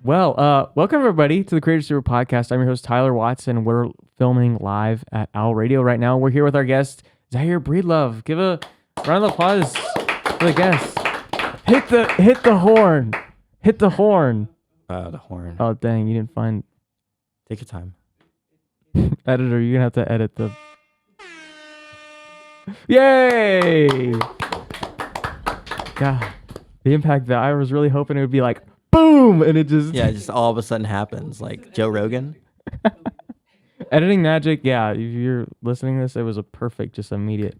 Welcome everybody to the Creator Super Podcast. I'm your host Tyler Watson. We're filming live at Owl Radio right now. We're here with our guest Zaire Breedlove. Give a round of applause for the guest. Hit the horn. Hit the horn. The horn. Oh dang, you didn't find. Take your time. Editor, you're gonna have to edit the. Yay! God, the impact that I was really hoping it would be like boom, and it just Yeah, it just all of a sudden happens, like Joe Rogan. editing magic. Yeah, if you're listening to this, it was a perfect, just immediate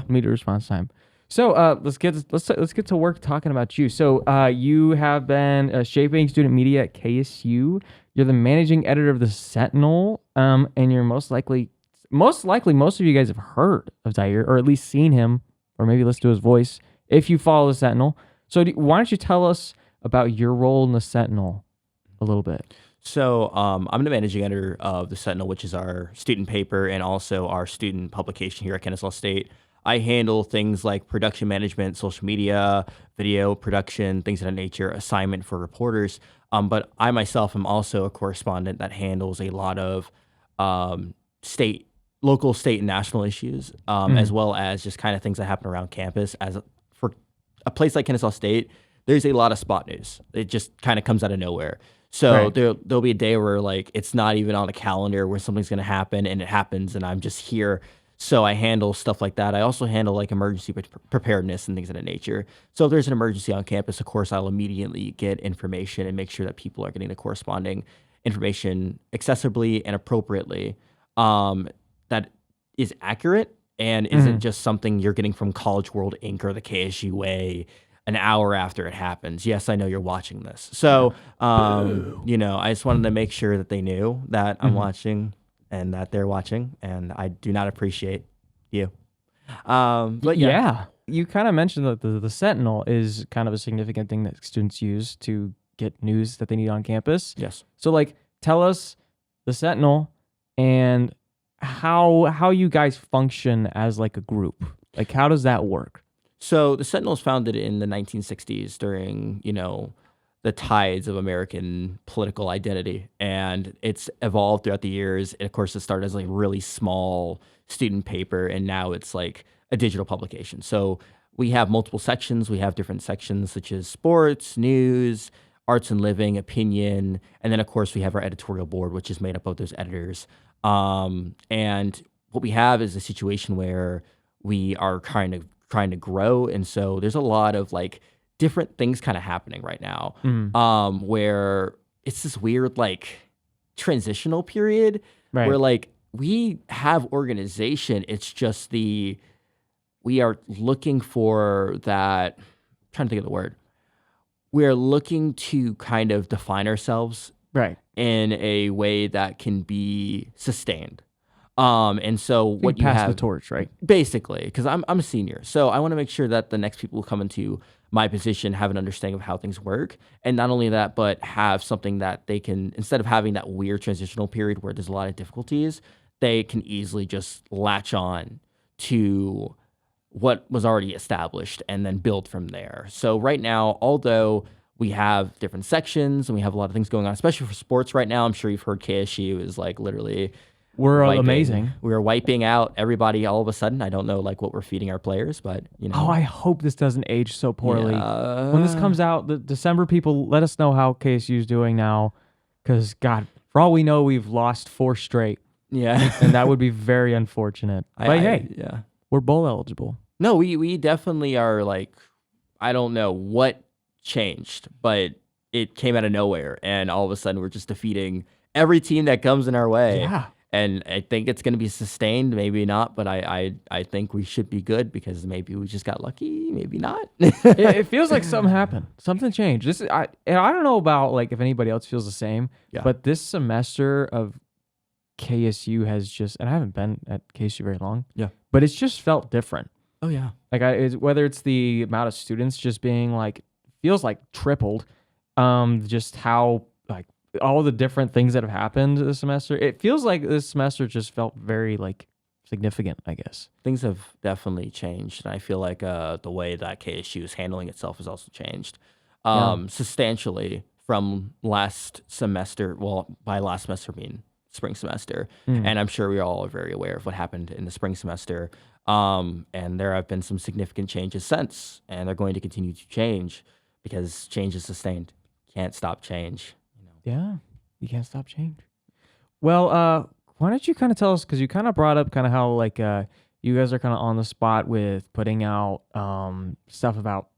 response time. So let's get to work talking about you. So you have been shaping student media at KSU. You're the managing editor of the Sentinel, and you're most likely most of you guys have heard of Zaire, or at least seen him, or maybe listened to his voice if you follow the Sentinel. So why don't you tell us about your role in the Sentinel a little bit? So I'm the managing editor of the Sentinel, which is our student paper and also our student publication here at Kennesaw State. I handle things like production management, social media, video production, things of that nature, assignment for reporters. But I myself am also a correspondent that handles a lot of local, state, and national issues, as well as just kind of things that happen around campus. For a place like Kennesaw State, there's a lot of spot news. It just kind of comes out of nowhere. So there'll be a day where like it's not even on a calendar where something's going to happen, and it happens, and I'm just here. So I handle stuff like that. I also handle like emergency preparedness and things of that nature. So if there's an emergency on campus, of course, I'll immediately get information and make sure that people are getting the corresponding information accessibly and appropriately, that is accurate and isn't just something you're getting from College World Inc. or the KSU Way an hour after it happens. Yes, I know you're watching this. So, I just wanted to make sure that they knew that I'm watching and that they're watching, and I do not appreciate you. But yeah. You kind of mentioned that the Sentinel is kind of a significant thing that students use to get news that they need on campus. Yes. So, like, tell us the Sentinel and how you guys function as like a group. Like, how does that work? So the Sentinel was founded in the 1960s during, the tides of American political identity, and it's evolved throughout the years. And of course, it started as like a really small student paper, and now it's like a digital publication. So we have multiple sections. We have different sections such as sports, news, arts and living, opinion, and then of course we have our editorial board, which is made up of those editors. And what we have is a situation where we are trying to grow, and so there's a lot of like different things kind of happening right now, where it's this weird like transitional period where like we have organization. It's just we are looking for that. I'm trying to think of the word. We're looking to kind of define ourselves in a way that can be sustained. And so what you pass have the torch, right? Basically, because I'm a senior, so I want to make sure that the next people who come into my position have an understanding of how things work, and not only that, but have something that they can, instead of having that weird transitional period where there's a lot of difficulties, they can easily just latch on to what was already established and then build from there. So right now, although we have different sections and we have a lot of things going on, especially for sports right now, I'm sure you've heard KSU is like literally. We're amazing. We're wiping out everybody all of a sudden. I don't know like what we're feeding our players, but Oh, I hope this doesn't age so poorly. When this comes out, the December people, let us know how KSU is doing now, because God, for all we know, we've lost 4 straight. Yeah, and that would be very unfortunate. But we're bowl eligible. No, we definitely are. Like, I don't know what changed, but it came out of nowhere, and all of a sudden we're just defeating every team that comes in our way. Yeah. And I think it's going to be sustained, maybe not, but I think we should be good because maybe we just got lucky, maybe not. It feels like something happened. Something changed. I don't know about like if anybody else feels the same, but this semester of KSU has just, and I haven't been at KSU very long, but it's just felt different. Oh, yeah. Like whether it's the amount of students just being like, feels like tripled, just how like, all the different things that have happened this semester. It feels like this semester just felt very like significant, I guess. Things have definitely changed, and I feel like the way that KSU is handling itself has also changed substantially from last semester. Well, by last semester, I mean spring semester. And I'm sure we all are very aware of what happened in the spring semester. And there have been some significant changes since, and they're going to continue to change because change is sustained. Can't stop change. Yeah, you can't stop change. Well, why don't you kind of tell us, because you kind of brought up kind of how like you guys are kind of on the spot with putting out stuff about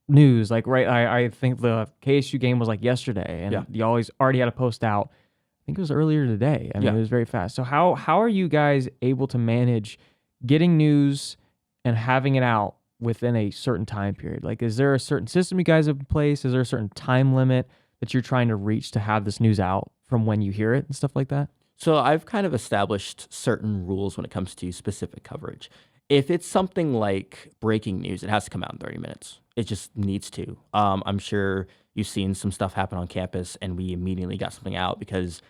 news. Like, right, I think the KSU game was like yesterday, and you always already had a post out. I think it was earlier today. I mean, it was very fast. So how are you guys able to manage getting news and having it out within a certain time period? Like, is there a certain system you guys have in place? Is there a certain time limit that you're trying to reach to have this news out from when you hear it and stuff like that? So I've kind of established certain rules when it comes to specific coverage. If it's something like breaking news, it has to come out in 30 minutes. It just needs to. I'm sure you've seen some stuff happen on campus, and we immediately got something out because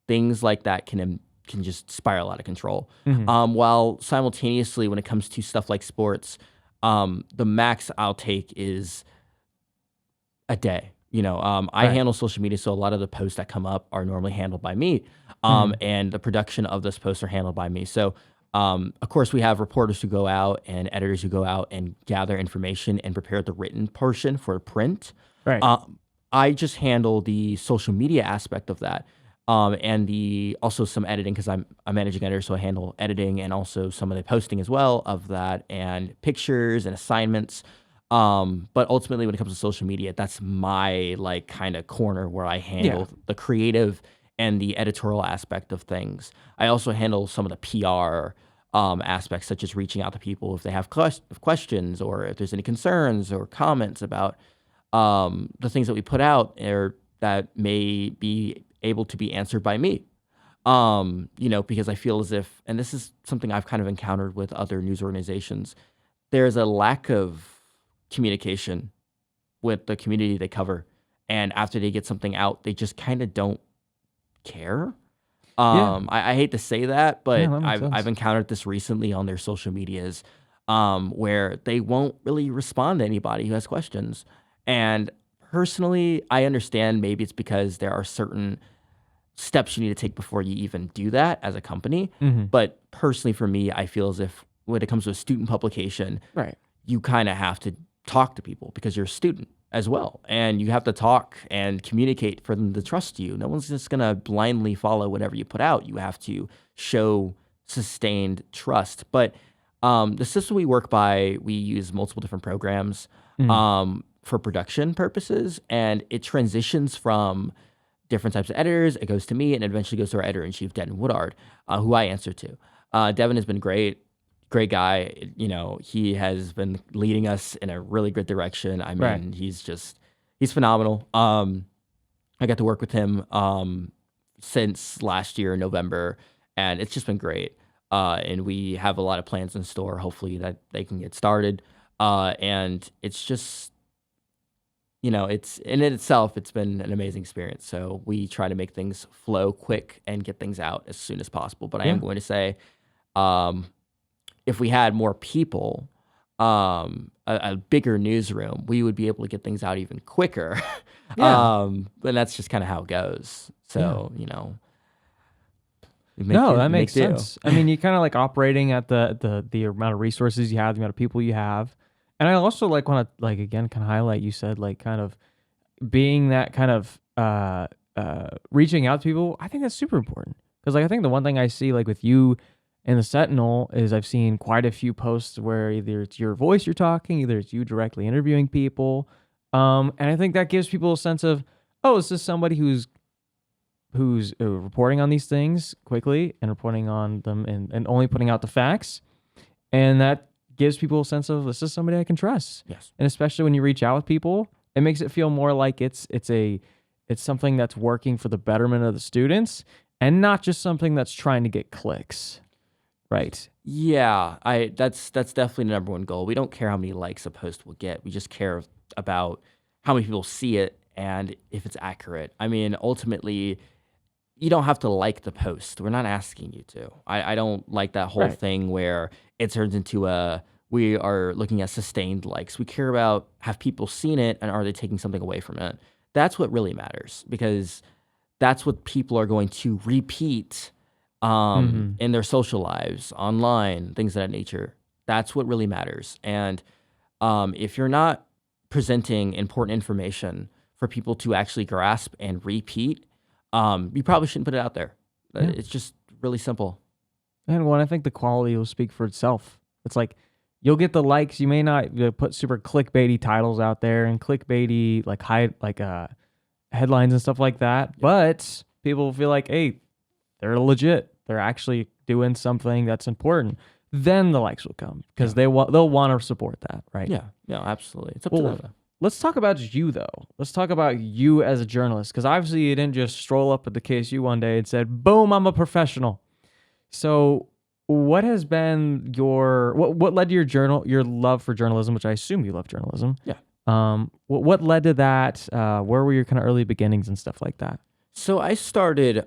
things like that can just spiral out of control. While simultaneously, when it comes to stuff like sports, the max I'll take is a day. I handle social media, so a lot of the posts that come up are normally handled by me, and the production of those posts are handled by me. So, of course, we have reporters who go out and editors who go out and gather information and prepare the written portion for print. Right. I just handle the social media aspect of that, and also some editing because I'm a managing editor, so I handle editing and also some of the posting as well of that, and pictures and assignments. But ultimately, when it comes to social media, that's my like kind of corner where I handle the creative and the editorial aspect of things. I also handle some of the PR aspects, such as reaching out to people if they have questions or if there's any concerns or comments about the things that we put out or that may be able to be answered by me. Because I feel as if, and this is something I've kind of encountered with other news organizations, there's a lack of communication with the community they cover, and after they get something out, they just kind of don't care. I hate to say that, but I've encountered this recently on their social medias, where they won't really respond to anybody who has questions. And personally, I understand maybe it's because there are certain steps you need to take before you even do that as a company. But personally, for me, I feel as if when it comes to a student publication, you kind of have to talk to people because you're a student as well, and you have to talk and communicate for them to trust you. No one's just gonna blindly follow whatever you put out. You have to show sustained trust. But the system we work by, we use multiple different programs for production purposes, and it transitions from different types of editors. It goes to me, and eventually goes to our editor-in-chief, Devin Woodard, who I answer to. Devin has been great guy. He has been leading us in a really good direction. I mean, he's phenomenal. I got to work with him since last year in November, and it's just been great. And we have a lot of plans in store, hopefully that they can get started. And it's just, it's in itself, it's been an amazing experience. So we try to make things flow quick and get things out as soon as possible. But I am going to say, if we had more people, a bigger newsroom, we would be able to get things out even quicker. But that's just kind of how it goes. So, that makes sense. I mean, you kind of like operating at the amount of resources you have, the amount of people you have. And I also like want to like, again, kind of highlight, you said like kind of being that kind of reaching out to people. I think that's super important because like, I think the one thing I see like with you and the Sentinel is I've seen quite a few posts where either it's your voice you're talking, either it's you directly interviewing people. And I think that gives people a sense of, oh, is this somebody who's reporting on these things quickly and reporting on them and only putting out the facts. And that gives people a sense of, this is somebody I can trust. Yes. And especially when you reach out with people, it makes it feel more like it's something that's working for the betterment of the students and not just something that's trying to get clicks. Right. Yeah, that's definitely the number one goal. We don't care how many likes a post will get. We just care about how many people see it and if it's accurate. I mean, ultimately, you don't have to like the post. We're not asking you to. I don't like that whole thing where it turns into we are looking at sustained likes. We care about, have people seen it and are they taking something away from it? That's what really matters, because that's what people are going to repeat in their social lives, online, things of that nature. That's what really matters. And if you're not presenting important information for people to actually grasp and repeat, you probably shouldn't put it out there. Yeah. It's just really simple. And I think the quality will speak for itself. It's like you'll get the likes. You may not put super clickbaity titles out there and clickbaity headlines and stuff like that, but people will feel like, hey, they're legit. They're actually doing something that's important. Then the likes will come because they'll want to support that, right? Yeah, absolutely. It's up to them. Let's talk about you, though. Let's talk about you as a journalist, because obviously you didn't just stroll up at the KSU one day and said, boom, I'm a professional. So what has been what led to your love for journalism, which I assume you love journalism? Yeah. What led to that? Where were your kind of early beginnings and stuff like that? So I started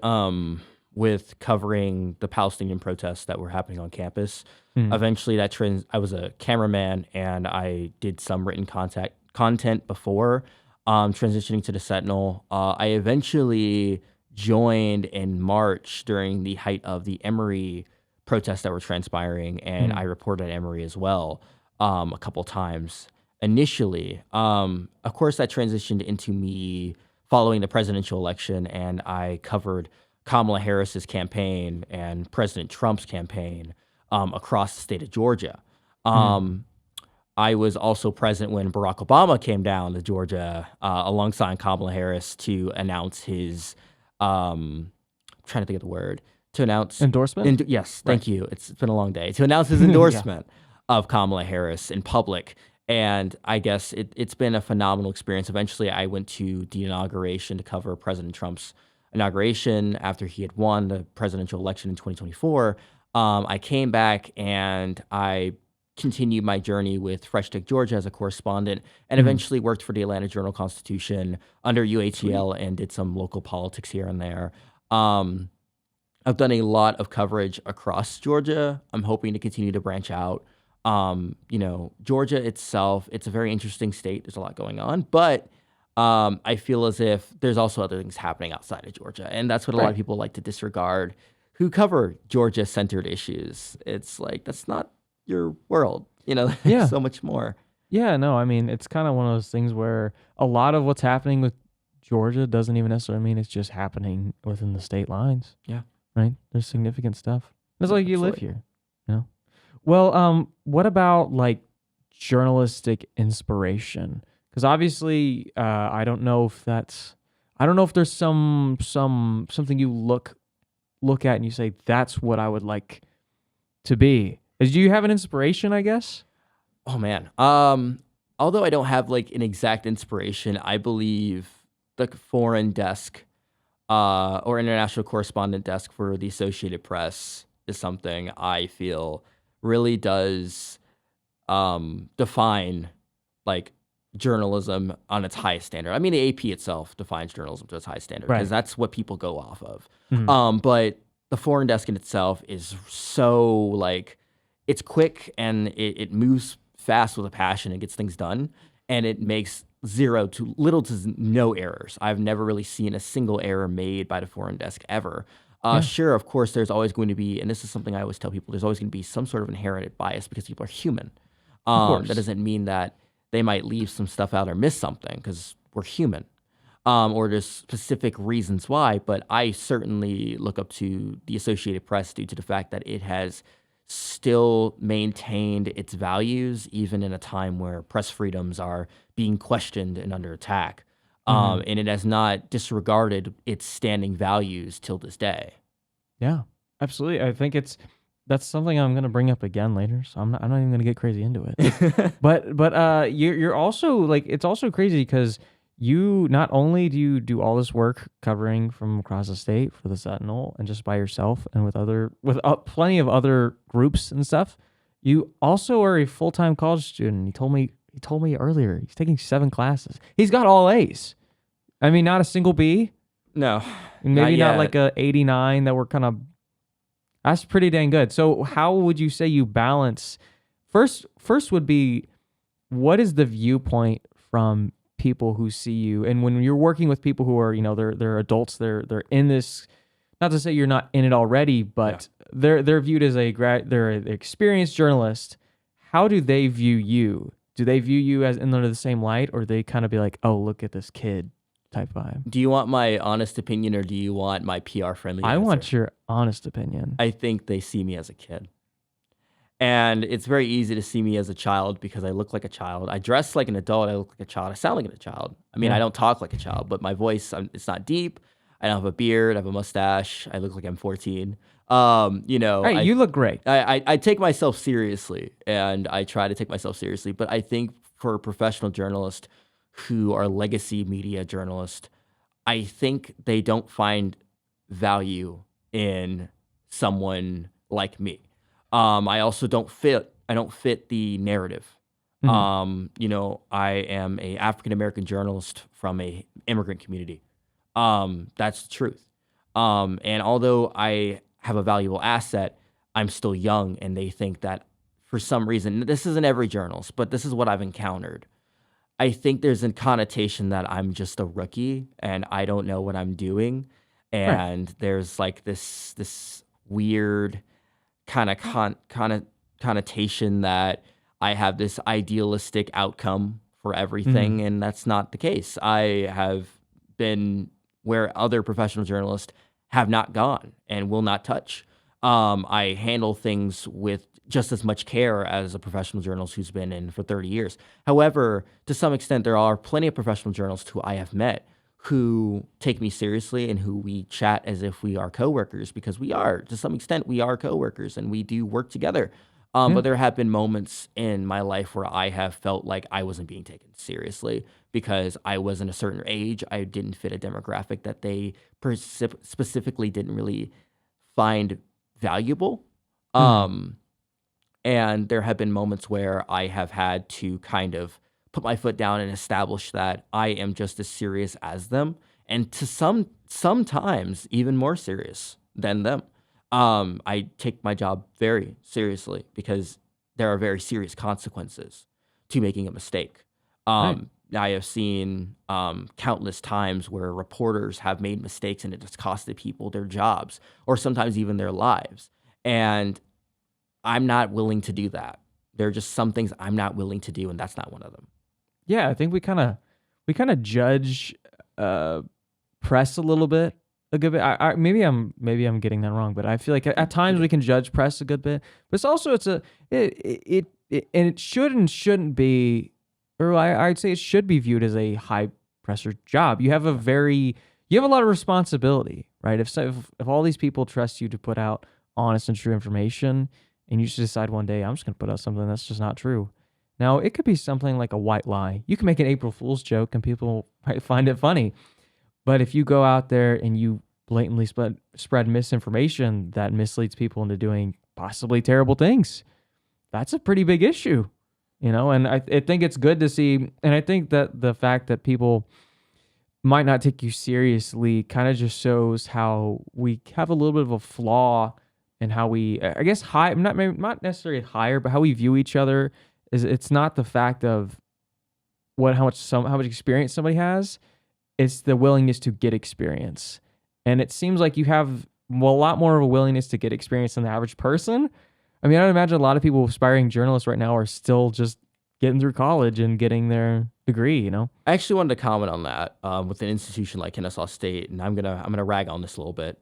with covering the Palestinian protests that were happening on campus. Eventually, I was a cameraman, and I did some written content before transitioning to the Sentinel. I eventually joined in March during the height of the Emory protests that were transpiring, and I reported at Emory as well a couple times initially. Of course, that transitioned into me following the presidential election, and I covered Kamala Harris's campaign and President Trump's campaign across the state of Georgia. I was also present when Barack Obama came down to Georgia alongside Kamala Harris to announce his, trying to think of the word, to announce... Endorsement? Yes, thank you. It's been a long day. To announce his endorsement of Kamala Harris in public. And I guess it's been a phenomenal experience. Eventually, I went to the inauguration to cover President Trump's inauguration after he had won the presidential election in 2024. I came back and I continued my journey with Fresh Take Georgia as a correspondent, and eventually worked for the Atlanta Journal-Constitution under UATL and did some local politics here and there. I've done a lot of coverage across Georgia. I'm hoping to continue to branch out. Georgia itself, it's a very interesting state. There's a lot going on, but I feel as if there's also other things happening outside of Georgia, and that's what a lot of people like to disregard who cover Georgia-centered issues. It's like, that's not your world, there's so much more. Yeah, no, I mean, it's kind of one of those things where a lot of what's happening with Georgia doesn't even necessarily mean it's just happening within the state lines. Yeah. Right? There's significant stuff. It's like you live here, Well, what about like journalistic inspiration? Because obviously, I don't know if there's something you look at and you say, that's what I would like to be. Do you have an inspiration, I guess? Oh man. Although I don't have like an exact inspiration, I believe the foreign desk or international correspondent desk for the Associated Press is something I feel really does define like journalism on its highest standard. I mean, the AP itself defines journalism to its highest standard because that's what people go off of. But the foreign desk in itself is so like, it's quick and it moves fast with a passion and gets things done, and it makes little to no errors. I've never really seen a single error made by the foreign desk ever. Sure, of course, there's always going to be, and this is something I always tell people, there's always going to be some sort of inherent bias because people are human. That doesn't mean that they might leave some stuff out or miss something, because we're human. Or there's specific reasons why, but I certainly look up to the Associated Press due to the fact that it has still maintained its values even in a time where press freedoms are being questioned and under attack. And it has not disregarded its standing values till this day. Yeah, absolutely. I think that's something I'm going to bring up again later, so I'm not even going to get crazy into it. but you're also like, it's also crazy because you not only do you do all this work covering from across the state for the Sentinel and just by yourself and with plenty of other groups and stuff, you also are a full-time college student. He told me earlier he's taking 7 classes. He's got all A's. I mean, not a single B. No, maybe not like a 89 that we're kind of. That's pretty dang good. So how would you say you balance? First would be, what is the viewpoint from people who see you, and when you're working with people who are, they're adults, they're in this. Not to say you're not in it already, but they're viewed as they're an experienced journalist. How do they view you? Do they view you as under the same light, or they kind of be like, "Oh, look at this kid," type vibe? Do you want my honest opinion, or do you want my PR friendly I answer? want your honest opinion. I think they see me as a kid. And it's very easy to see me as a child because I look like a child. I dress like an adult. I look like a child. I sound like a child. I mean, I don't talk like a child, but my voice, it's not deep. I don't have a beard. I have a mustache. I look like I'm 14. Hey, you look great. I take myself seriously, and I try to take myself seriously. But I think for professional journalists who are legacy media journalists, I think they don't find value in someone like me. I also don't fit. I don't fit the narrative. I am a African American journalist from a immigrant community. That's the truth. And although I have a valuable asset, I'm still young, and they think that for some reason, this isn't every journalist, but this is what I've encountered. I think there's a connotation that I'm just a rookie and I don't know what I'm doing, and there's like this weird kind of connotation that I have this idealistic outcome for everything, and that's not the case. I have been where other professional journalists have not gone and will not touch. I handle things with just as much care as a professional journalist who's been in for 30 years. However, to some extent, there are plenty of professional journalists who I have met who take me seriously and who we chat as if we are coworkers, because we are, to some extent, we are coworkers and we do work together. But there have been moments in my life where I have felt like I wasn't being taken seriously because I wasn't a certain age. I didn't fit a demographic that they specifically didn't really find valuable. And there have been moments where I have had to kind of put my foot down and establish that I am just as serious as them, and to sometimes even more serious than them. I take my job very seriously because there are very serious consequences to making a mistake. I have seen countless times where reporters have made mistakes and it has costed people their jobs or sometimes even their lives. And I'm not willing to do that. There are just some things I'm not willing to do, and that's not one of them. Yeah, I think we kind of judge press a little bit. A good bit. Maybe I'm getting that wrong, but I feel like at times we can judge press a good bit. But it's also it shouldn't be, or I'd say it should be viewed as a high pressure job. You have a lot of responsibility, right? If all these people trust you to put out honest and true information, and you just decide one day, I'm just going to put out something that's just not true. Now, it could be something like a white lie. You can make an April Fool's joke and people might find it funny. But if you go out there and you blatantly spread misinformation that misleads people into doing possibly terrible things, that's a pretty big issue, And I think it's good to see, and I think that the fact that people might not take you seriously kind of just shows how we have a little bit of a flaw in how we, I guess, not necessarily higher, but how we view each other. It's not the fact of how much experience somebody has. It's the willingness to get experience. And it seems like you have a lot more of a willingness to get experience than the average person. I mean, I would imagine a lot of people aspiring journalists right now are still just getting through college and getting their degree, I actually wanted to comment on that with an institution like Kennesaw State, and I'm gonna rag on this a little bit.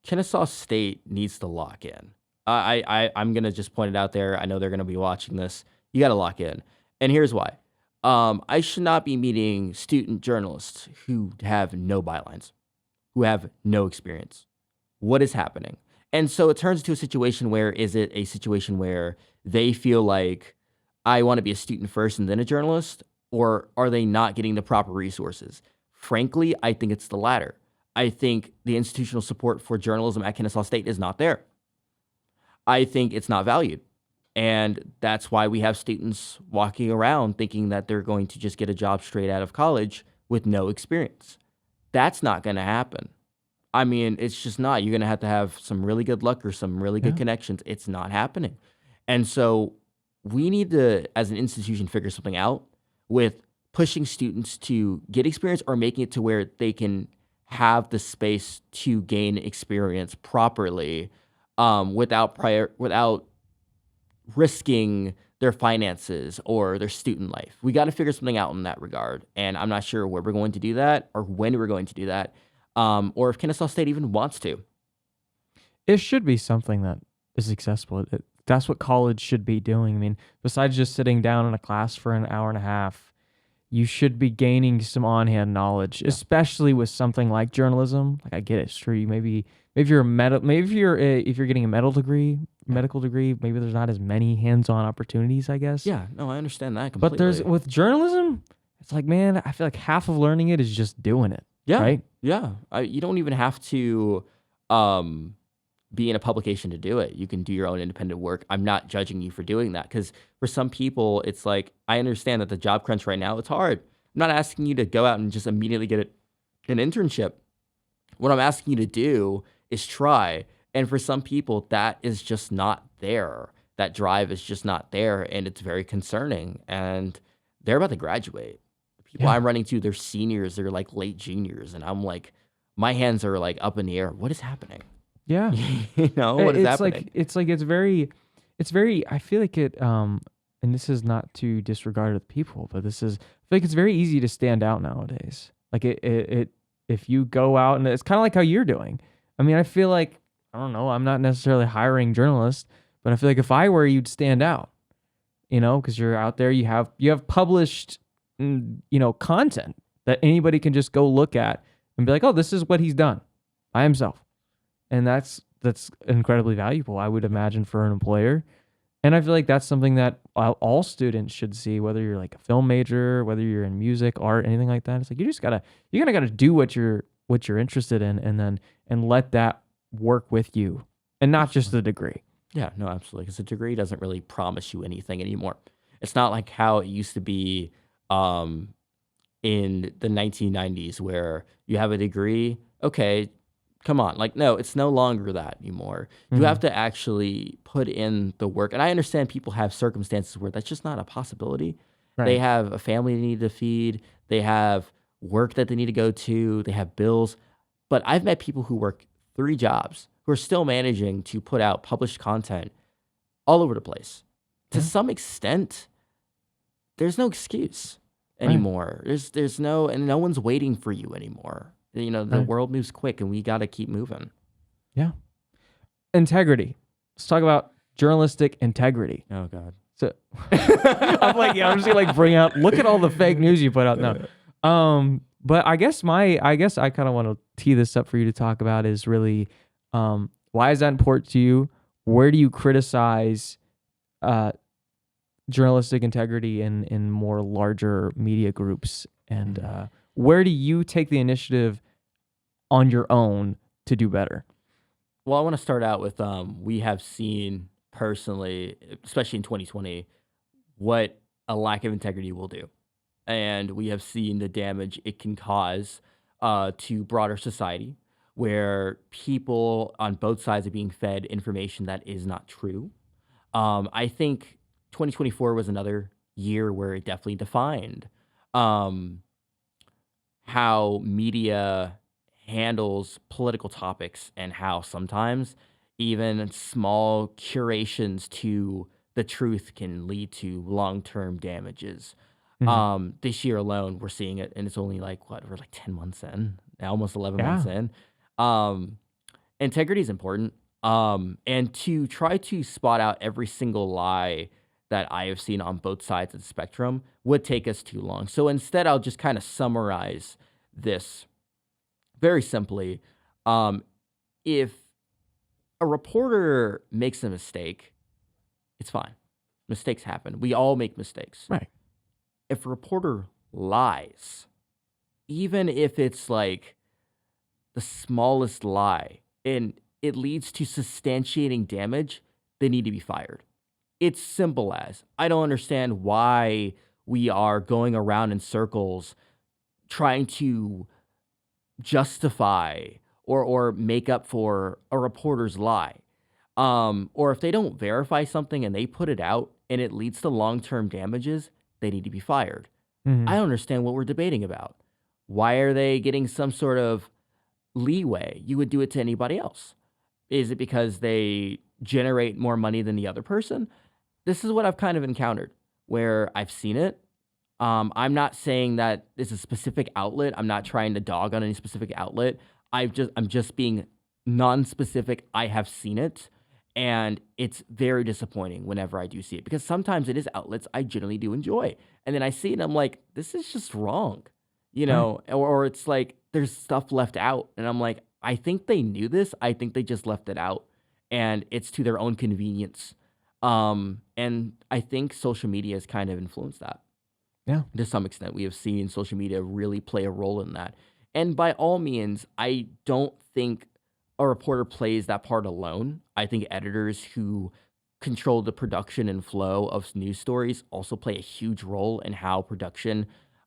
Kennesaw State needs to lock in. I'm gonna just point it out there. I know they're gonna be watching this. You got to lock in, and here's why. I should not be meeting student journalists who have no bylines, who have no experience. What is happening? And so it turns into a situation where, is it a situation where they feel like I want to be a student first and then a journalist, or are they not getting the proper resources? Frankly, I think it's the latter. I think the institutional support for journalism at Kennesaw State is not there. I think it's not valued. And that's why we have students walking around thinking that they're going to just get a job straight out of college with no experience. That's not going to happen. I mean, it's just not. You're going to have some really good luck or some really good connections. It's not happening. And so we need to, as an institution, figure something out with pushing students to get experience or making it to where they can have the space to gain experience properly, without risking their finances or their student life. We got to figure something out in that regard. And I'm not sure where we're going to do that or when we're going to do that, or if Kennesaw State even wants to. It should be something that is accessible. That's what college should be doing. I mean, besides just sitting down in a class for an hour and a half, you should be gaining some on-hand knowledge, especially with something like journalism. Like, I get it, sure, maybe if you're if you're getting a medical degree, maybe there's not as many hands-on opportunities, I guess. Yeah, no, I understand that completely. But with journalism, it's like, man, I feel like half of learning it is just doing it. Yeah, right? Yeah, you don't even have to be in a publication to do it. You can do your own independent work. I'm not judging you for doing that, because for some people, it's like, I understand that the job crunch right now, it's hard. I'm not asking you to go out and just immediately get an internship. What I'm asking you to do is try. And for some people, that is just not there. That drive is just not there, and it's very concerning. And they're about to graduate. The people I'm running to, they're seniors, they're like late juniors, and I'm like, my hands are like up in the air. What is happening? Yeah. What is happening? It's very, I feel like it, and this is not to disregard the people, but I feel like it's very easy to stand out nowadays. Like if you go out, and it's kind of like how you're doing. I mean, I feel like, I don't know, I'm not necessarily hiring journalists, but I feel like if I were, you'd stand out, because you're out there, you have published, content that anybody can just go look at and be like, oh, this is what he's done by himself. And that's incredibly valuable, I would imagine, for an employer. And I feel like that's something that all students should see, whether you're like a film major, whether you're in music, art, anything like that. It's like, you gotta do what you're interested in, and let that work with you, and not just the degree. Yeah, no, absolutely. Because a degree doesn't really promise you anything anymore. It's not like how it used to be in the 1990s, where you have a degree, okay, come on. Like, no, it's no longer that anymore. You have to actually put in the work. And I understand people have circumstances where that's just not a possibility. Right. They have a family they need to feed. They have work that they need to go to. They have bills. But I've met people who work 3 jobs who are still managing to put out published content all over the place. To some extent, there's no excuse anymore. Right. There's no, and no one's waiting for you anymore. The world moves quick, and we got to keep moving. Yeah. Integrity. Let's talk about journalistic integrity. Oh, God. So I'm like, I'm just gonna bring out, look at all the fake news you put out now. But I guess I kind of want to tee this up for you to talk about is really, why is that important to you? Where do you criticize journalistic integrity in more larger media groups? And where do you take the initiative on your own to do better? Well, I want to start out with we have seen personally, especially in 2020, what a lack of integrity will do. And we have seen the damage it can cause to broader society, where people on both sides are being fed information that is not true. I think 2024 was another year where it definitely defined how media handles political topics, and how sometimes even small curations to the truth can lead to long-term damages. This year alone, we're seeing it, and it's only we're 10 months in, almost 11 months in. Integrity is important. And to try to spot out every single lie that I have seen on both sides of the spectrum would take us too long. So instead, I'll just kind of summarize this very simply. If a reporter makes a mistake, it's fine. Mistakes happen. We all make mistakes. Right. If a reporter lies, even if it's like the smallest lie, and it leads to substantiating damage, they need to be fired. It's simple as, I don't understand why we are going around in circles trying to justify or make up for a reporter's lie. Or if they don't verify something and they put it out and it leads to long-term damages, they need to be fired. I don't understand what we're debating about. Why are they getting some sort of leeway? You would do it to anybody else. Is it because they generate more money than the other person? This is what I've kind of encountered where I've seen it. I'm not saying that it's a specific outlet. I'm not trying to dog on any specific outlet. I'm just being non-specific. I have seen it, and it's very disappointing whenever I do see it because sometimes it is outlets I generally do enjoy, and then I see it and I'm like, this is just wrong, Right. or it's like there's stuff left out, and I'm like, I think they knew this. I think they just left it out, and it's to their own convenience. And I think social media has kind of influenced that Yeah. to some extent. We have seen social media really play a role in that. And by all means, I don't think a reporter plays that part alone. I think editors who control the production and flow of news stories also play a huge role in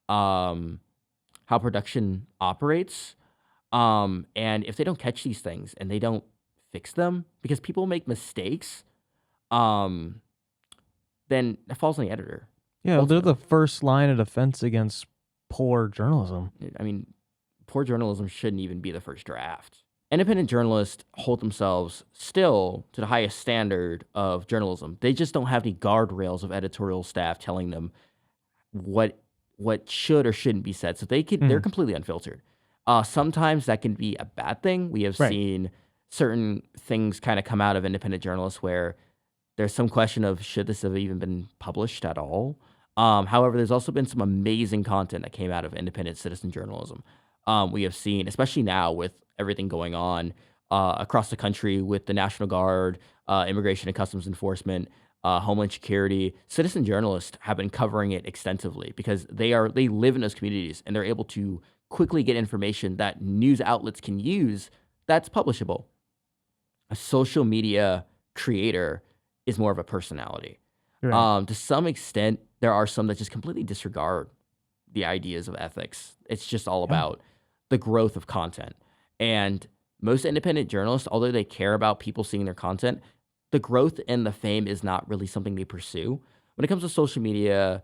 um, how production operates. And if they don't catch these things and they don't fix them, because people make mistakes, um, then it falls on the editor. Yeah, they're Ultimately. the first line of defense against poor journalism. I mean, poor journalism shouldn't even be the first draft. Independent journalists hold themselves still to the highest standard of journalism. They just don't have any guardrails of editorial staff telling them what should or shouldn't be said. So they're completely unfiltered. Sometimes that can be a bad thing. We have Right. seen certain things kind of come out of independent journalists where there's some question of should this have even been published at all. However, there's also been some amazing content that came out of independent citizen journalism. We have seen, especially now with everything going on across the country with the National Guard, Immigration and Customs Enforcement, Homeland Security, citizen journalists have been covering it extensively because they live in those communities and they're able to quickly get information that news outlets can use that's publishable. A social media creator is more of a personality. Right. To some extent, there are some that just completely disregard the ideas of ethics. It's just all Yeah. about the growth of content. And most independent journalists, although they care about people seeing their content, the growth and the fame is not really something they pursue. When it comes to social media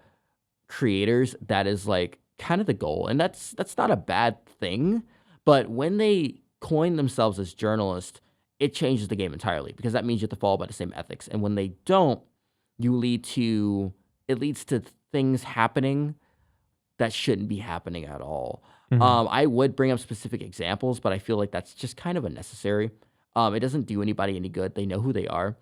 creators, that is like kind of the goal. And that's not a bad thing. But when they coin themselves as journalists, it changes the game entirely because that means you have to follow by the same ethics. And when they don't, it leads to things happening that shouldn't be happening at all. I would bring up specific examples, but I feel like that's just kind of unnecessary. It doesn't do anybody any good. They know who they are.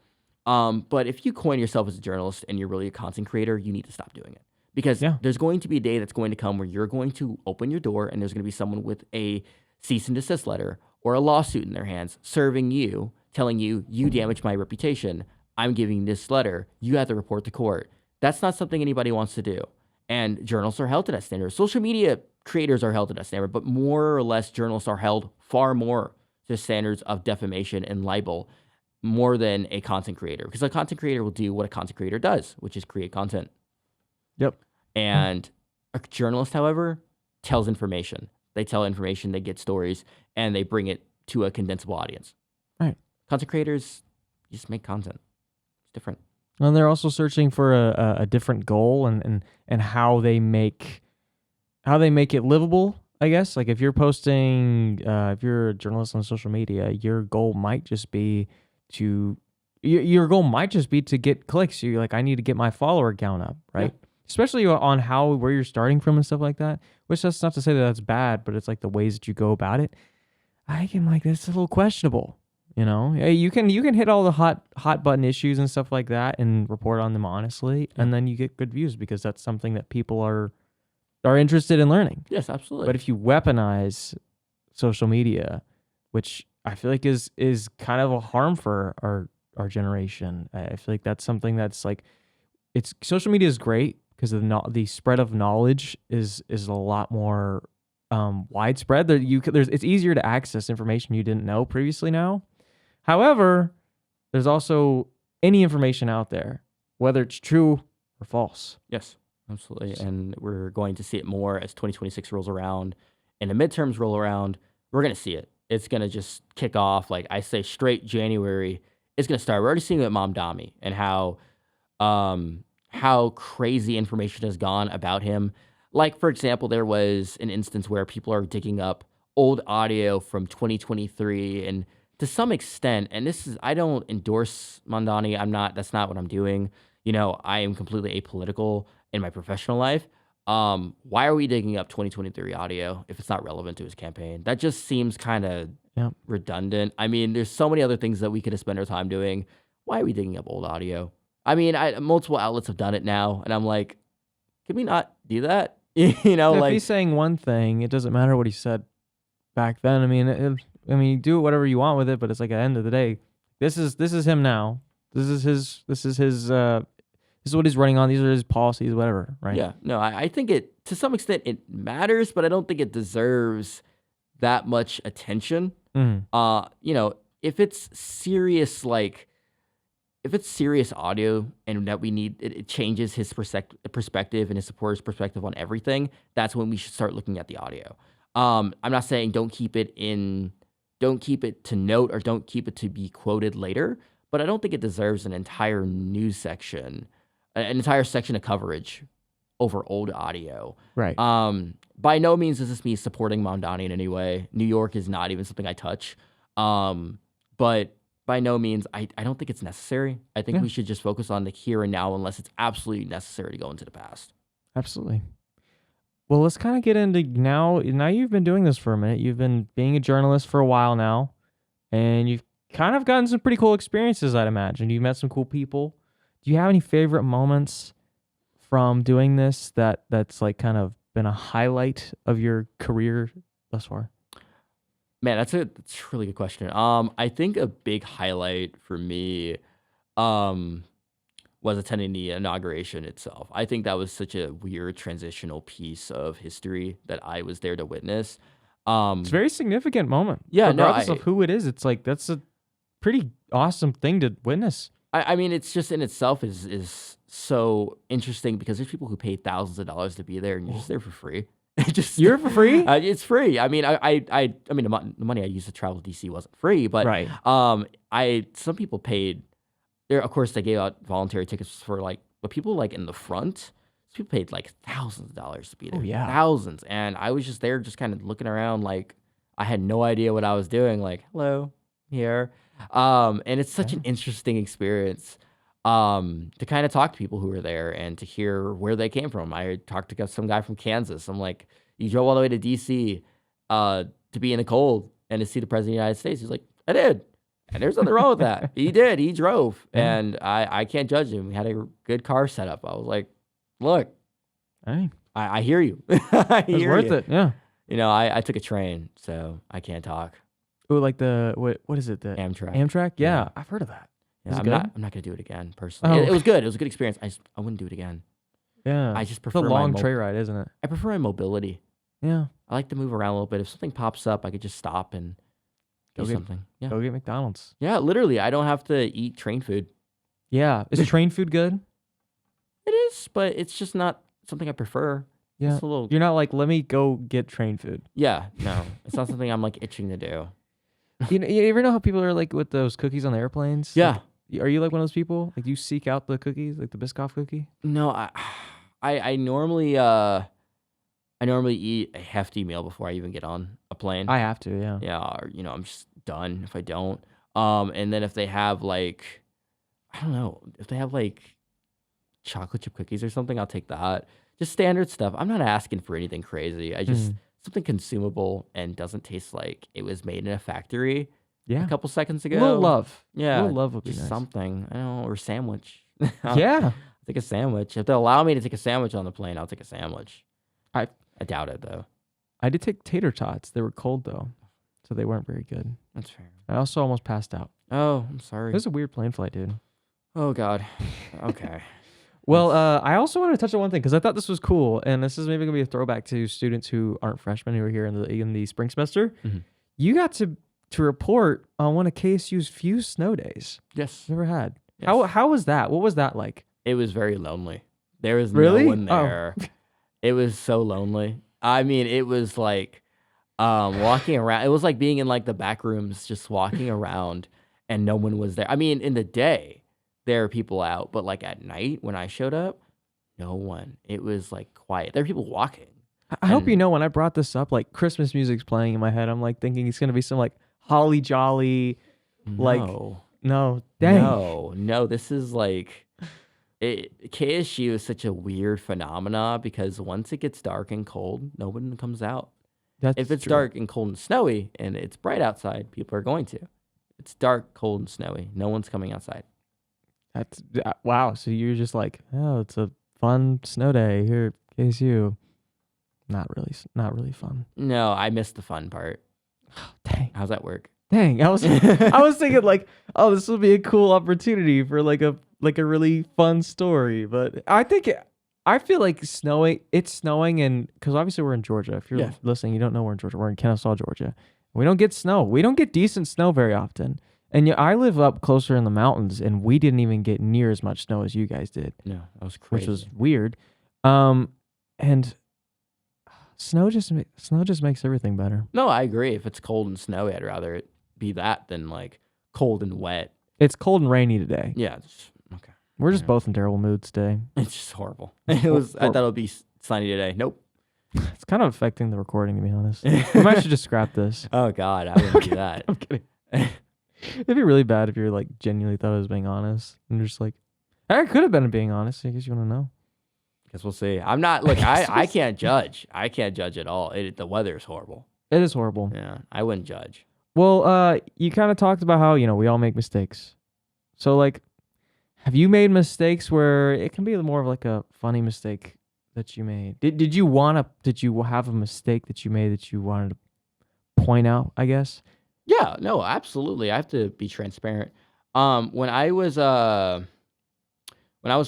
But if you coin yourself as a journalist and you're really a content creator, you need to stop doing it because Yeah. there's going to be a day that's going to come where you're going to open your door and there's going to be someone with a cease and desist letter or a lawsuit in their hands serving you, telling you, you damaged my reputation. I'm giving this letter. You have to report to court. That's not something anybody wants to do. And journalists are held to that standard. Social media creators are held to that standard, but more or less journalists are held far more to standards of defamation and libel more than a content creator. Because a content creator will do what a content creator does, which is create content. Yep. And a journalist, however, tells information. They tell information, they get stories, and they bring it to a condensable audience. Right. Content creators just make content. It's different. And they're also searching for a different goal and how they make it livable, I guess. Like if you're posting, if you're a journalist on social media, your goal might just be to get clicks. You're like, I need to get my follower count up, right? Yeah. Especially on where you're starting from and stuff like that. Which that's not to say that that's bad, but it's like the ways that you go about it. I can like that's a little questionable. Yeah, you can hit all the hot button issues and stuff like that and report on them honestly, and then you get good views because that's something that people are interested in learning. Yes, absolutely. But if you weaponize social media, which I feel like is kind of a harm for our generation, I feel like that's something that's like social media is great because the spread of knowledge is a lot more widespread. It's easier to access information you didn't know previously now. However, there's also any information out there, whether it's true or false. Yes, absolutely. And we're going to see it more as 2026 rolls around and the midterms roll around. We're going to see it. It's going to just kick off. Like I say, straight January, it's going to start. We're already seeing it with Mom Dami and how crazy information has gone about him. Like, for example, there was an instance where people are digging up old audio from 2023, and to some extent, and I don't endorse Mondani. That's not what I'm doing. I am completely apolitical in my professional life. Why are we digging up 2023 audio if it's not relevant to his campaign? That just seems kind of redundant. I mean, there's so many other things that we could have spent our time doing. Why are we digging up old audio? I mean, multiple outlets have done it now, and I'm like, can we not do that? If he's saying one thing, it doesn't matter what he said back then. I mean, do whatever you want with it, but it's like at the end of the day, this is him now. This is what he's running on. These are his policies, whatever, right? Yeah. No, I think to some extent it matters, but I don't think it deserves that much attention. If it's serious, if it's serious audio and that we need, it changes his perspective and his supporters' perspective on everything, that's when we should start looking at the audio. I'm not saying don't keep it to note or don't keep it to be quoted later, but I don't think it deserves an entire news section, an entire section of coverage over old audio. Right. By no means does this mean supporting Mondani in any way. New York is not even something I touch. But by no means, I don't think it's necessary. I think we should just focus on the here and now unless it's absolutely necessary to go into the past. Absolutely. Well, let's kind of get into now. Now you've been doing this for a minute. You've been being a journalist for a while now, and you've kind of gotten some pretty cool experiences, I'd imagine. You've met some cool people. Do you have any favorite moments from doing this that's like kind of been a highlight of your career thus far? Man, that's a really good question. I think a big highlight for me was attending the inauguration itself. I think that was such a weird transitional piece of history that I was there to witness. It's a very significant moment. Yeah, regardless of who it is, it's like that's a pretty awesome thing to witness. I mean, it's just in itself is so interesting because there's people who pay thousands of dollars to be there, and you're just there for free. You're for free? It's free. I mean, I mean, the money I used to travel to DC wasn't free, but right. Some people paid. There, of course, they gave out voluntary tickets for but people in the front. People paid thousands of dollars to be there. Oh, yeah. Thousands, and I was just there, just kind of looking around, I had no idea what I was doing. Hello, here, and it's such an interesting experience. To kind of talk to people who were there and to hear where they came from. I talked to some guy from Kansas. I'm like, you drove all the way to DC to be in the cold and to see the president of the United States. He's like, I did. And there's nothing wrong with that. He did. He drove. Yeah. And I can't judge him. We had a good car set up. I was like, look, hey. I hear you. I hear it's worth it. Yeah. I took a train, so I can't talk. Oh, what is it? The Amtrak. Amtrak? Yeah. I've heard of that. Yeah, I'm not gonna do it again personally. It was good. It was a good experience. I wouldn't do it again. Yeah, I just prefer it's a long train ride, isn't it? I prefer my mobility. Yeah, I like to move around a little bit. If something pops up, I could just stop and do something. Yeah, go get McDonald's. Yeah, literally, I don't have to eat train food. Yeah, is train food good? It is, but it's just not something I prefer. Yeah, you're not let me go get train food. Yeah, no, it's not something I'm itching to do. You ever know how people are with those cookies on the airplanes? Yeah. Are you one of those people? Do you seek out the cookies, the Biscoff cookie? No, I normally eat a hefty meal before I even get on a plane. I have to, yeah. Yeah, or, I'm just done if I don't. And then if they have I don't know, if they have chocolate chip cookies or something, I'll take that. Just standard stuff. I'm not asking for anything crazy. I just something consumable and doesn't taste like it was made in a factory. Yeah, a couple seconds ago. A little love. Yeah, a little love would be just nice. Something. I don't know, or sandwich. Yeah, I'll take a sandwich. If they allow me to take a sandwich on the plane, I'll take a sandwich. I doubt it though. I did take tater tots. They were cold though, so they weren't very good. That's fair. I also almost passed out. Oh, I'm sorry. It was a weird plane flight, dude. Oh God. Okay. Well, I also want to touch on one thing because I thought this was cool, and this is maybe gonna be a throwback to students who aren't freshmen who are here in the spring semester. Mm-hmm. You got to report on one of KSU's few snow days. Yes. Never had. Yes. How was that? What was that like? It was very lonely. There was really? No one there. Oh. It was so lonely. I mean, it was walking around. It was like being in the back rooms, just walking around, and no one was there. I mean, in the day, there are people out, but at night when I showed up, No one. It was like quiet. There were people walking. I hope you know when I brought this up, like Christmas music's playing in my head. I'm like thinking it's gonna be some like holly jolly, like no, dang. No. This is like KSU is such a weird phenomena because once it gets dark and cold, no one comes out. If it's dark and cold and snowy and it's bright outside, people are going to. It's dark, cold, and snowy. No one's coming outside. That's wow. So you're just like, oh, it's a fun snow day here at KSU. Not really fun. No, I missed the fun part. Dang. How's that work? Dang. I was thinking like, oh, this would be a cool opportunity for like a really fun story. But I feel like it's snowing and because obviously we're in Georgia. If you're listening, you don't know we're in Georgia. We're in Kennesaw, Georgia. We don't get snow. We don't get decent snow very often. And I live up closer in the mountains, and we didn't even get near as much snow as you guys did. No, that was crazy. Which was weird. And snow just makes everything better. No, I agree. If it's cold and snowy, I'd rather it be that than like cold and wet. It's cold and rainy today. Yeah. Okay. We're just both in terrible moods today. It's just horrible. I thought it would be sunny today. Nope. It's kind of affecting the recording, to be honest. We might should just scrap this. Oh God, I wouldn't do that. I'm kidding. It'd be really bad if you're like genuinely thought I was being honest and you're just like, I could have been being honest. I guess you want to know. Guess we'll see. I'm not. Look, I can't judge. I can't judge at all. The weather is horrible. It is horrible. Yeah, I wouldn't judge. Well, you kind of talked about how we all make mistakes. So like, have you made mistakes where it can be more of like a funny mistake that you made? Did you have a mistake that you made that you wanted to point out? I guess. Yeah. No. Absolutely. I have to be transparent. When I was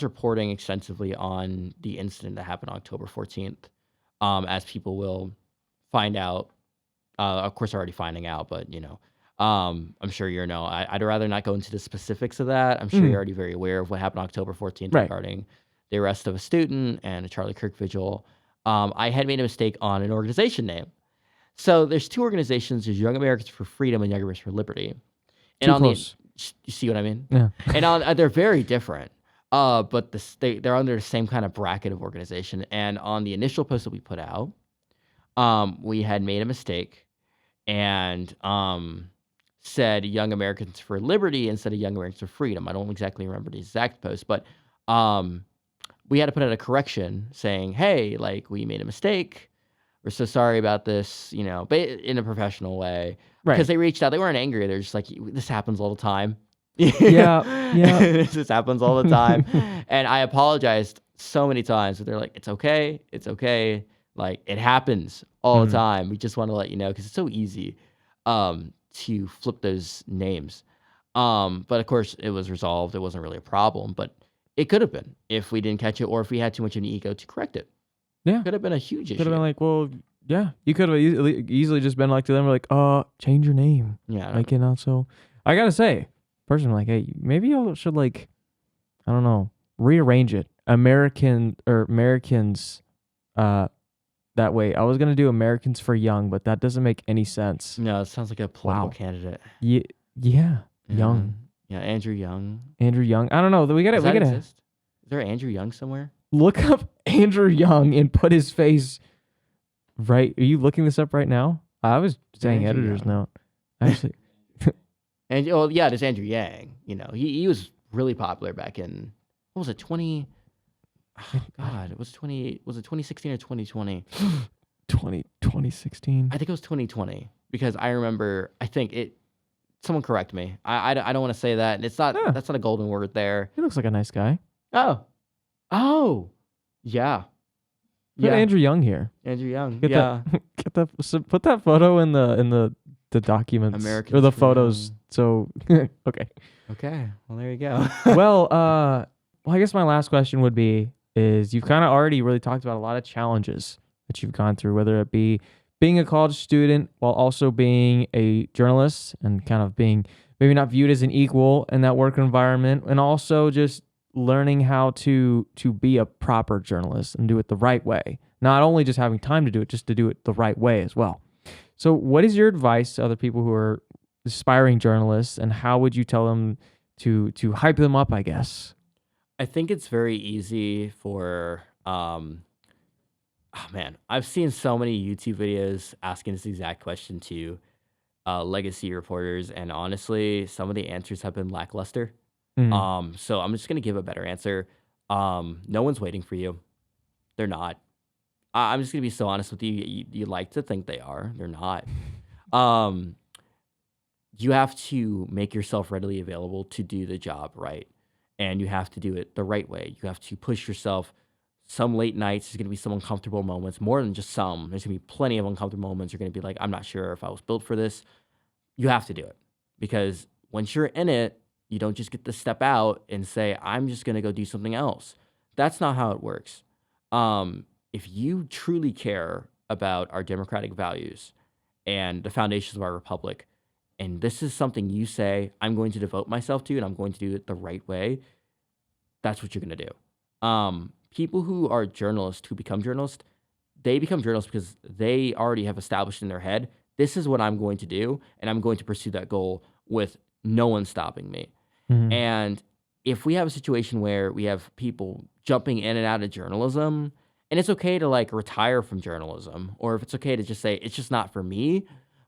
reporting extensively on the incident that happened on October 14th, as people will find out, of course, already finding out, but I'm sure I'd rather not go into the specifics of that. I'm sure you're already very aware of what happened on October 14th regarding the arrest of a student and a Charlie Kirk vigil. I had made a mistake on an organization name. So there's two organizations. There's Young Americans for Freedom and Young Americans for Liberty. And you see what I mean? Yeah. And they're very different. But they're under the same kind of bracket of organization. And on the initial post that we put out, we had made a mistake and said Young Americans for Liberty instead of Young Americans for Freedom. I don't exactly remember the exact post, but we had to put out a correction saying, hey, like we made a mistake. We're so sorry about this, in a professional way. Right. Because they reached out. They weren't angry. They're just like, this happens all the time. Yeah. This happens all the time. And I apologized so many times. But they're like, it's okay. Like, it happens all the time. We just want to let you know because it's so easy to flip those names. But, of course, it was resolved. It wasn't really a problem. But it could have been if we didn't catch it or if we had too much of an ego to correct it. Yeah. Could have been a huge issue. Could have been like, well, yeah. You could have easily just been like to them, like, change your name. Yeah. Make it not so. I got to say, personally, like, hey, maybe you should, like, I don't know, rearrange it. Americans, that way. I was going to do Americans for Young, but that doesn't make any sense. No, it sounds like a political candidate. Yeah. Young. Yeah, Andrew Young. I don't know. We got to exist? Is there Andrew Young somewhere? Look up Andrew Young and put his face right. Are you looking this up right now? I was saying Andrew editor's Young. note. Actually. And there's Andrew Yang. He was really popular back in, what was it, 20? Oh, God, it was 20. Was it 2016 or 2020? 2016. I think it was 2020 because I remember. I think it. Someone correct me. I don't want to say that. And it's not. Yeah. That's not a golden word there. He looks like a nice guy. Oh, yeah. Put Andrew Young here. Andrew Young. Put that photo in the documents Americans or the photos. So okay. Okay. Well, there you go. Well, I guess my last question would be: is you've kind of already really talked about a lot of challenges that you've gone through, whether it be being a college student while also being a journalist and kind of being maybe not viewed as an equal in that work environment, and also just learning how to be a proper journalist and do it the right way. Not only just having time to do it, just to do it the right way as well. So what is your advice to other people who are aspiring journalists, and how would you tell them to hype them up, I guess? I think it's very easy for oh man, I've seen so many YouTube videos asking this exact question to legacy reporters, and honestly, some of the answers have been lackluster. Mm. So I'm just gonna give a better answer. No one's waiting for you. They're not. I'm just gonna be so honest with you. You like to think they are. They're not. Um, you have to make yourself readily available to do the job right. And you have to do it the right way. You have to push yourself. Some late nights, there's going to be some uncomfortable moments, more than just some. There's going to be plenty of uncomfortable moments. You're going to be like, I'm not sure if I was built for this. You have to do it because once you're in it, you don't just get to step out and say, I'm just going to go do something else. That's not how it works. If you truly care about our democratic values and the foundations of our republic, and this is something you say, I'm going to devote myself to, and I'm going to do it the right way, that's what you're going to do. People who are journalists, who become journalists, they become journalists because they already have established in their head, this is what I'm going to do, and I'm going to pursue that goal with no one stopping me. Mhm. And if we have a situation where we have people jumping in and out of journalism, and it's okay to like retire from journalism, or if it's okay to just say, it's just not for me,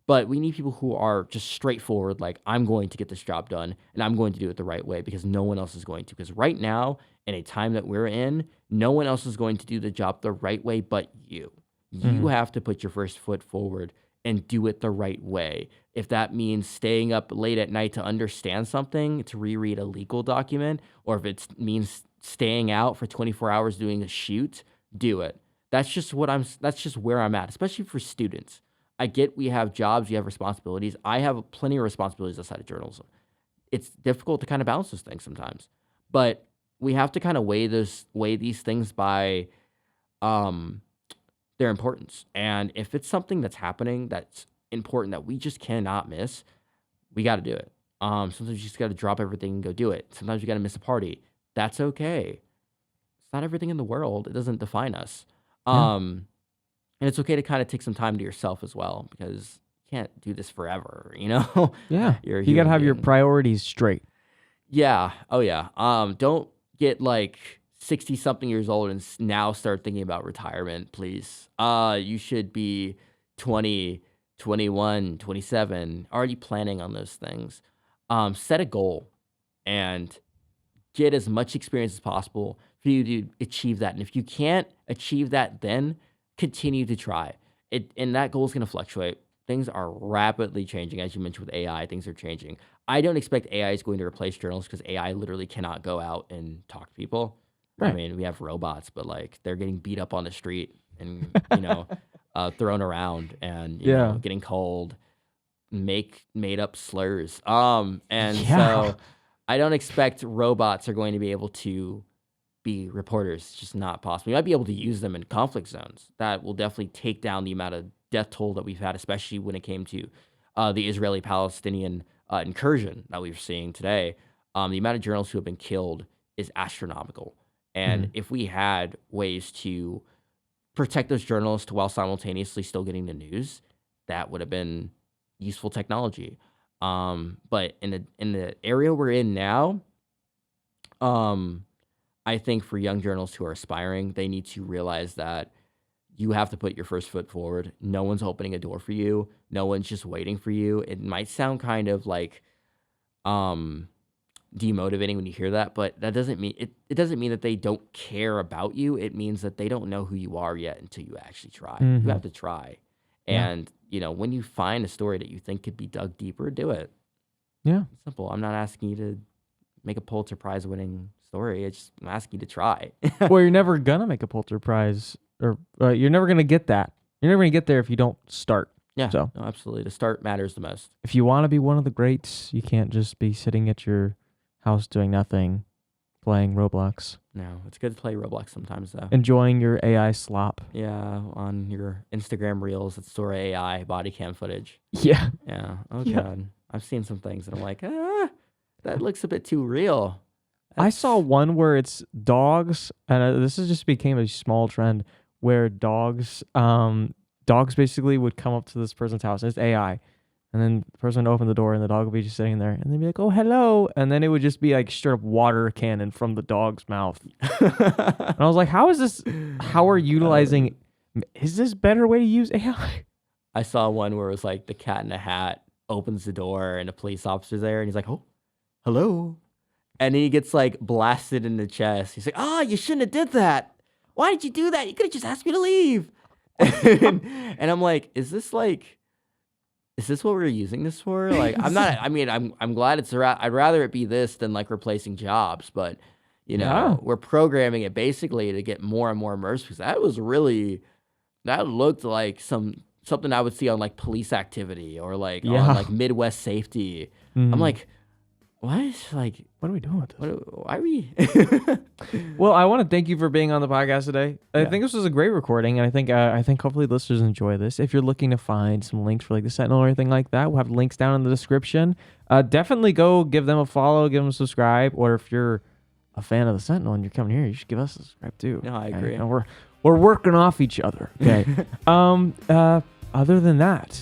but we need people who are just straightforward, like, I'm going to get this job done and I'm going to do it the right way because no one else is going to. Because right now, in a time that we're in, no one else is going to do the job the right way but you. You Mhm. have to put your first foot forward and do it the right way. If that means staying up late at night to understand something, to reread a legal document, or if it means staying out for 24 hours doing a shoot, do it. That's just where I'm at, especially for students. I get we have jobs, we have responsibilities. I have plenty of responsibilities outside of journalism. It's difficult to kind of balance those things sometimes. But we have to kind of weigh these things by um their importance. And if it's something that's happening that's important that we just cannot miss, we got to do it. Sometimes you just got to drop everything and go do it. Sometimes you got to miss a party. That's okay. It's not everything in the world. It doesn't define us. Yeah. Um, and it's okay to kind of take some time to yourself as well because you can't do this forever, you know? Yeah. You're a You got to human have your being. priorities straight. Yeah. Oh, yeah. Don't get like 60 something years old and now start thinking about retirement, please. You should be 20, 21, 27, already planning on those things. Set a goal and get as much experience as possible for you to achieve that. And if you can't achieve that, then continue to try it. And that goal is going to fluctuate. Things are rapidly changing. As you mentioned with AI, things are changing. I don't expect AI is going to replace journalists because AI literally cannot go out and talk to people. I Right. mean, we have robots, but like they're getting beat up on the street and, thrown around and, Yeah. getting called made up slurs. And Yeah. so I don't expect robots are going to be able to be reporters. It's just not possible. You might be able to use them in conflict zones. That will definitely take down the amount of death toll that we've had, especially when it came to the Israeli-Palestinian incursion that we're seeing today. The amount of journalists who have been killed is astronomical. And Mhm. if we had ways to protect those journalists while simultaneously still getting the news, that would have been useful technology. But in the area we're in now, um, I think for young journalists who are aspiring, they need to realize that you have to put your first foot forward. No one's opening a door for you. No one's just waiting for you. It might sound kind of like um demotivating when you hear that, but that doesn't mean it doesn't mean that they don't care about you. It means that they don't know who you are yet until you actually try. You Mhm. have to try. Yeah. And, when you find a story that you think could be dug deeper, do it. Yeah. It's simple. I'm not asking you to make a Pulitzer Prize winning story. I'm asking you to try. Well, you're never gonna make a Pulitzer Prize, or you're never gonna get that. You're never gonna get there if you don't start. Yeah, So no, absolutely. The start matters the most. if you want to be one of the greats, you can't just be sitting at your house doing nothing, playing Roblox, No, it's good to play Roblox sometimes, though. enjoying your AI slop. Yeah, on your Instagram reels that store AI body cam footage. Yeah. Yeah. Oh, Yeah. God. I've seen some things and I'm like, that looks a bit too real. I saw That's- one where it's dogs, and this has just became a small trend where dogs basically would come up to this person's house. It's AI, And then the person would open the door and the dog would be just sitting there. And they'd be like, oh, hello. And then it would just be like straight up water cannon from the dog's mouth. And I was like, how are utilizing, is this a better way to use AI? I saw one where it was like the cat in a hat opens the door and a police officer's there and he's like, oh, hello. And he gets like blasted in the chest. He's like, you shouldn't have did that. Why did you do that? You could have just asked me to leave. And I'm like, is this what we're using this for? Like, I'm glad I'd rather it be this than like replacing jobs, but we're programming it basically to get more and more immersive, because that looked like something I would see on like Police Activity or like on like Midwest Safety. I'm like, what? Like, what are we doing with this? Why are we? Well, I want to thank you for being on the podcast today. I think this was a great recording, and I think hopefully listeners enjoy this. If you're looking to find some links for like the Sentinel or anything like that, we'll have links down in the description. Definitely go give them a follow, give them a subscribe, or if you're a fan of the Sentinel and you're coming here, you should give us a subscribe too. No, I agree. And we're working off each other. Okay. Other than that,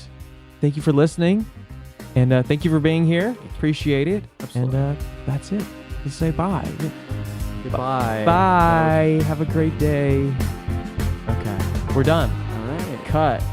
thank you for listening. And thank you for being here. Appreciate it. Absolutely. And that's it. Let's say bye. Goodbye. Bye. Have a great day. Okay. We're done. All right. Cut.